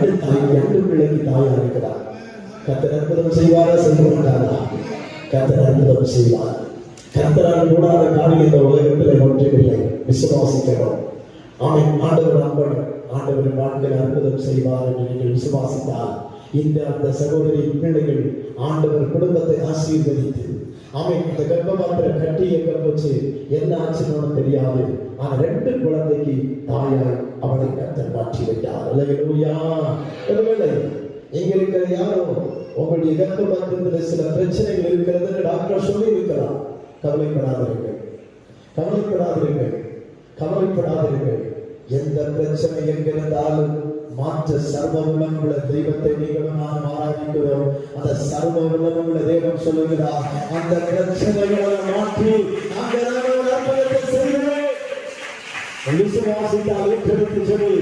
2 பிள்ளைக்கு தாயா இருக்கிறார். கர்த்தர் அற்புதம் செய்வாரா, செய்ய மாட்டாரா? கர்த்தர் அற்புதம் செய்வார். கர்த்தரால் கூடாத காரியம் இந்த உலகத்தில் ஒன்றுமில்லை. விசுவாசிக்கிறோம். ஆமென். ஆண்டவர் நம்பணும். ஆண்டவர் வாழ்க்கையில் அற்புதம் செய்வார் என்று நீங்கள் விசுவாசித்தால் அந்த சகோதரி பிள்ளைகள் ஆண்டவர் குடும்பத்தை ஆசீர்வதித்து அந்த கர்ப்பபாத்திரம் கட்டி எங்க போச்சு, என்ன ஆச்சுன்னு தெரியாது. ஆனா 2 குழந்தைக்கு தாயாய் அவளை கர்த்தர் மாற்றி வைத்தார். அல்லேலூயா. ஒருவேளை நீங்க இருக்கிற யாரோ உங்களுடைய கர்ப்பபாத்திரத்தில் சில பிரச்சனைகள் இருக்கிறது டாக்டர் சொல்லி இருக்கலாம். கவலைப்படாதீர்கள், கவலைப்படாதீர்கள், கவலைப்படாதீர்கள். எந்த பிரச்சனை எங்கிருந்தாலும் மாற்ற சர்வ உள்ள தெய்வத்தை நீங்களும் நான் ஆராதிக்கிறோம். அந்த சர்வ உள்ள தெய்வம் சொல்லுகிறார், அந்த பிரச்சனைகளை மாற்றி விசுவாசித்தால் சொல்லி